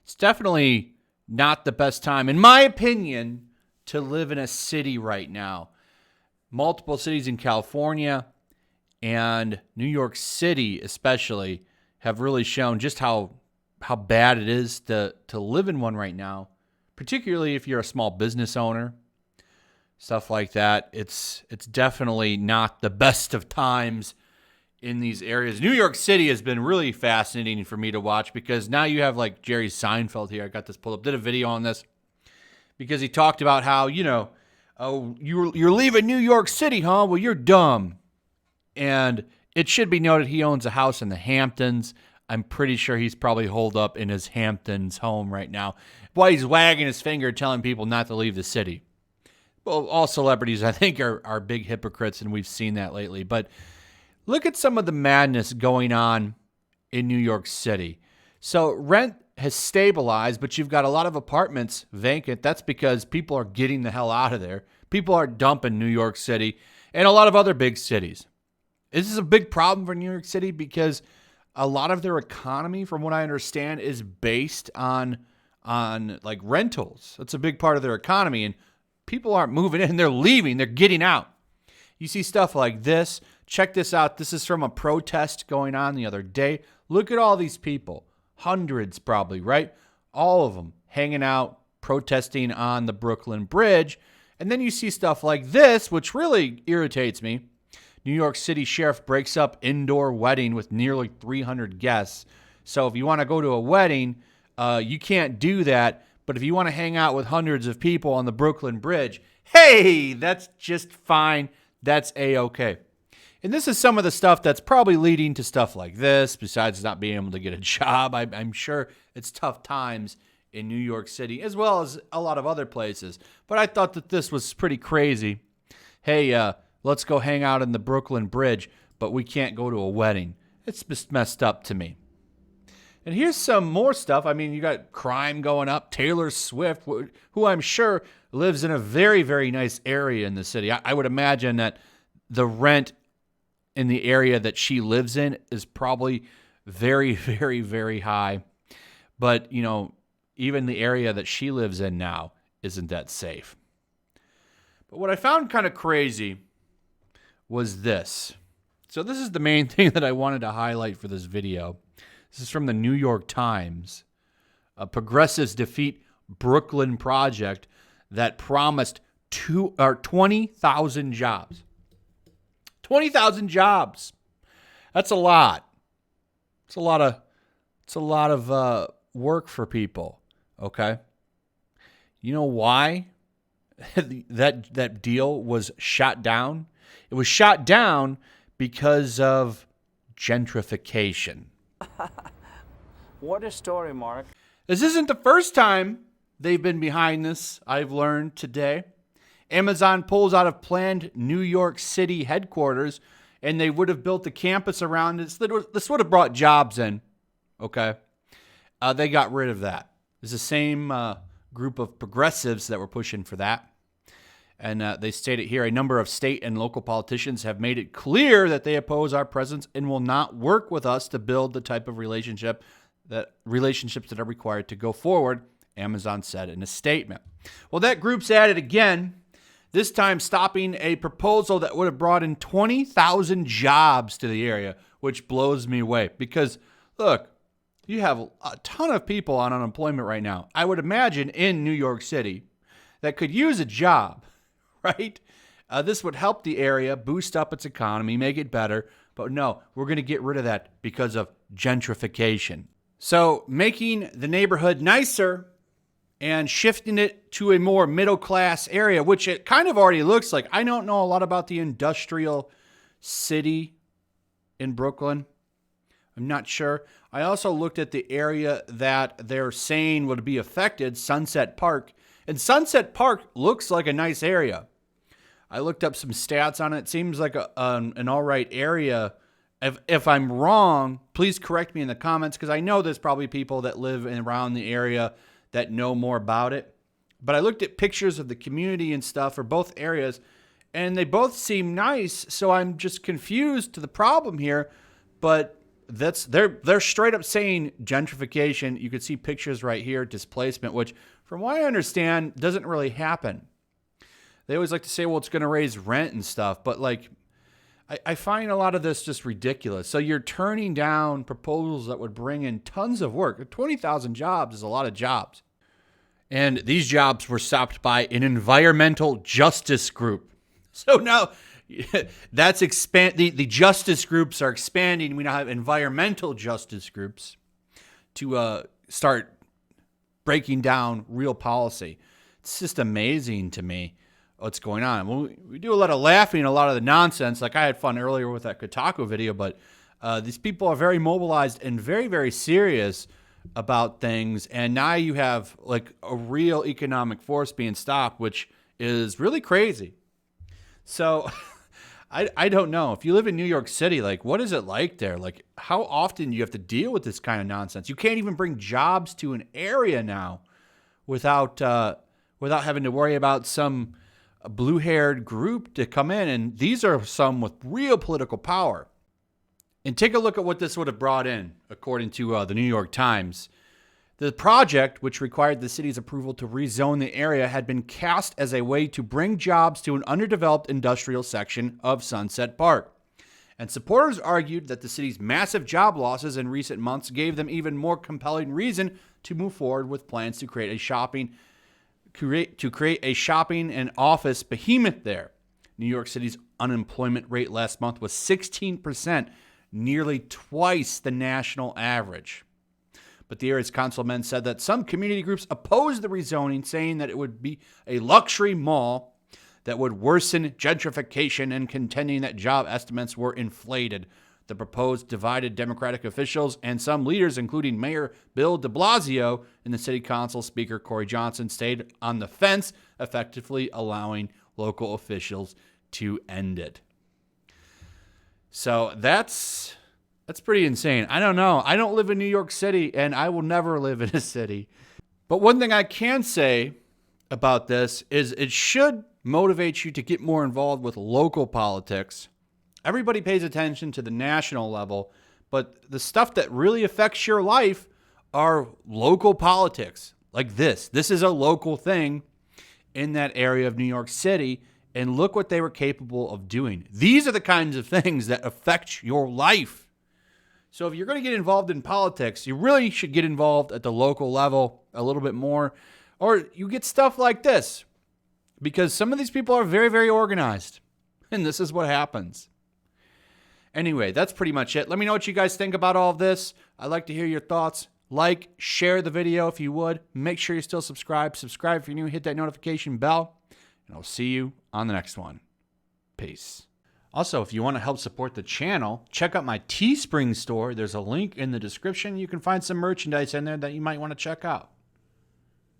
It's definitely not the best time, in my opinion, to live in a city right now. Multiple cities in California and New York City especially have really shown just how bad it is to live in one right now, particularly if you're a small business owner, stuff like that. It's definitely not the best of times in these areas. New York City has been really fascinating for me to watch because now you have like Jerry Seinfeld here. I got this pulled up, did a video on this because he talked about how, oh, you're leaving New York City, huh? Well, you're dumb. And it should be noted he owns a house in the Hamptons. I'm pretty sure he's probably holed up in his Hamptons home right now while he's wagging his finger telling people not to leave the city. Well, all celebrities, I think, are big hypocrites, and we've seen that lately. But look at some of the madness going on in New York City. So rent has stabilized, but you've got a lot of apartments vacant. That's because people are getting the hell out of there. People are dumping New York City and a lot of other big cities. This is a big problem for New York City because a lot of their economy, from what I understand, is based on like rentals. That's a big part of their economy, and people aren't moving in. They're leaving. They're getting out. You see stuff like this. Check this out. This is from a protest going on the other day. Look at all these people. Hundreds probably, right? All of them hanging out, protesting on the Brooklyn Bridge. And then you see stuff like this, which really irritates me. New York City Sheriff breaks up indoor wedding with nearly 300 guests. So if you want to go to a wedding, you can't do that. But if you want to hang out with hundreds of people on the Brooklyn Bridge, hey, that's just fine. That's A-okay. And this is some of the stuff that's probably leading to stuff like this, besides not being able to get a job. I'm sure it's tough times in New York City, as well as a lot of other places. But I thought that this was pretty crazy. Hey, let's go hang out in the Brooklyn Bridge, but we can't go to a wedding. It's just messed up to me. And here's some more stuff. I mean, you got crime going up. Taylor Swift, who I'm sure lives in a very, very nice area in the city. I would imagine that the rent in the area that she lives in is probably very, very, very high. But, even the area that she lives in now isn't that safe. But what I found kind of crazy was this. So this is the main thing that I wanted to highlight for this video. This is from the New York Times. Progressives defeat Brooklyn project that promised 20,000 jobs. 20,000 jobs. That's a lot. It's a lot of work for people. Okay. You know why that deal was shot down? It was shot down because of gentrification. What a story, Mark. This isn't the first time they've been behind this, I've learned today. Amazon pulls out of planned New York City headquarters, and they would have built a campus around it. This would have brought jobs in, okay? They got rid of that. It's the same group of progressives that were pushing for that. And they stated here, a number of state and local politicians have made it clear that they oppose our presence and will not work with us to build the type of relationships that are required to go forward, Amazon said in a statement. Well, that group's at it again, this time stopping a proposal that would have brought in 20,000 jobs to the area, which blows me away. Because, look, you have a ton of people on unemployment right now. I would imagine in New York City that could use a job. Right? This would help the area, boost up its economy, make it better. But no, we're going to get rid of that because of gentrification. So making the neighborhood nicer and shifting it to a more middle-class area, which it kind of already looks like. I don't know a lot about the industrial city in Brooklyn. I'm not sure. I also looked at the area that they're saying would be affected, Sunset Park. And Sunset Park looks like a nice area. I looked up some stats on it. It seems like an all right area. If I'm wrong, please correct me in the comments, because I know there's probably people that live around the area that know more about it. But I looked at pictures of the community and stuff for both areas, and they both seem nice. So I'm just confused to the problem here. But they're straight up saying gentrification. You can see pictures right here, displacement, which from what I understand doesn't really happen. They always like to say, well, it's going to raise rent and stuff, but like I find a lot of this just ridiculous. So you're turning down proposals that would bring in tons of work. 20,000 jobs is a lot of jobs. And these jobs were stopped by an environmental justice group. So now that's the justice groups are expanding. We now have environmental justice groups to start breaking down real policy. It's just amazing to me what's going on. We do a lot of laughing, a lot of the nonsense. Like I had fun earlier with that Kotaku video, but these people are very mobilized and very, very serious about things. And now you have like a real economic force being stopped, which is really crazy. So I don't know. If you live in New York City, like what is it like there? Like how often do you have to deal with this kind of nonsense? You can't even bring jobs to an area now without having to worry about some blue-haired group to come in. And these are some with real political power. And take a look at what this would have brought in, according to the New York Times. The project, which required the city's approval to rezone the area, had been cast as a way to bring jobs to an underdeveloped industrial section of Sunset Park. And supporters argued that the city's massive job losses in recent months gave them even more compelling reason to move forward with plans to create a shopping and office behemoth there. New York City's unemployment rate last month was 16%, nearly twice the national average. But the area's councilmen said that some community groups opposed the rezoning, saying that it would be a luxury mall that would worsen gentrification and contending that job estimates were inflated. The proposed divided Democratic officials and some leaders, including Mayor Bill de Blasio and the city council speaker Corey Johnson, stayed on the fence, effectively allowing local officials to end it. So that's pretty insane. I don't know. I don't live in New York City, and I will never live in a city. But one thing I can say about this is it should motivate you to get more involved with local politics. Everybody pays attention to the national level, but the stuff that really affects your life are local politics. Like this. This is a local thing in that area of New York City, and look what they were capable of doing. These are the kinds of things that affect your life. So if you're going to get involved in politics, you really should get involved at the local level a little bit more, or you get stuff like this, because some of these people are very, very organized, and this is what happens. Anyway, that's pretty much it. Let me know what you guys think about all of this. I'd like to hear your thoughts. Like, share the video if you would. Make sure you're still subscribed. Subscribe if you're new. Hit that notification bell. And I'll see you on the next one. Peace. Also, if you want to help support the channel, check out my Teespring store. There's a link in the description. You can find some merchandise in there that you might want to check out.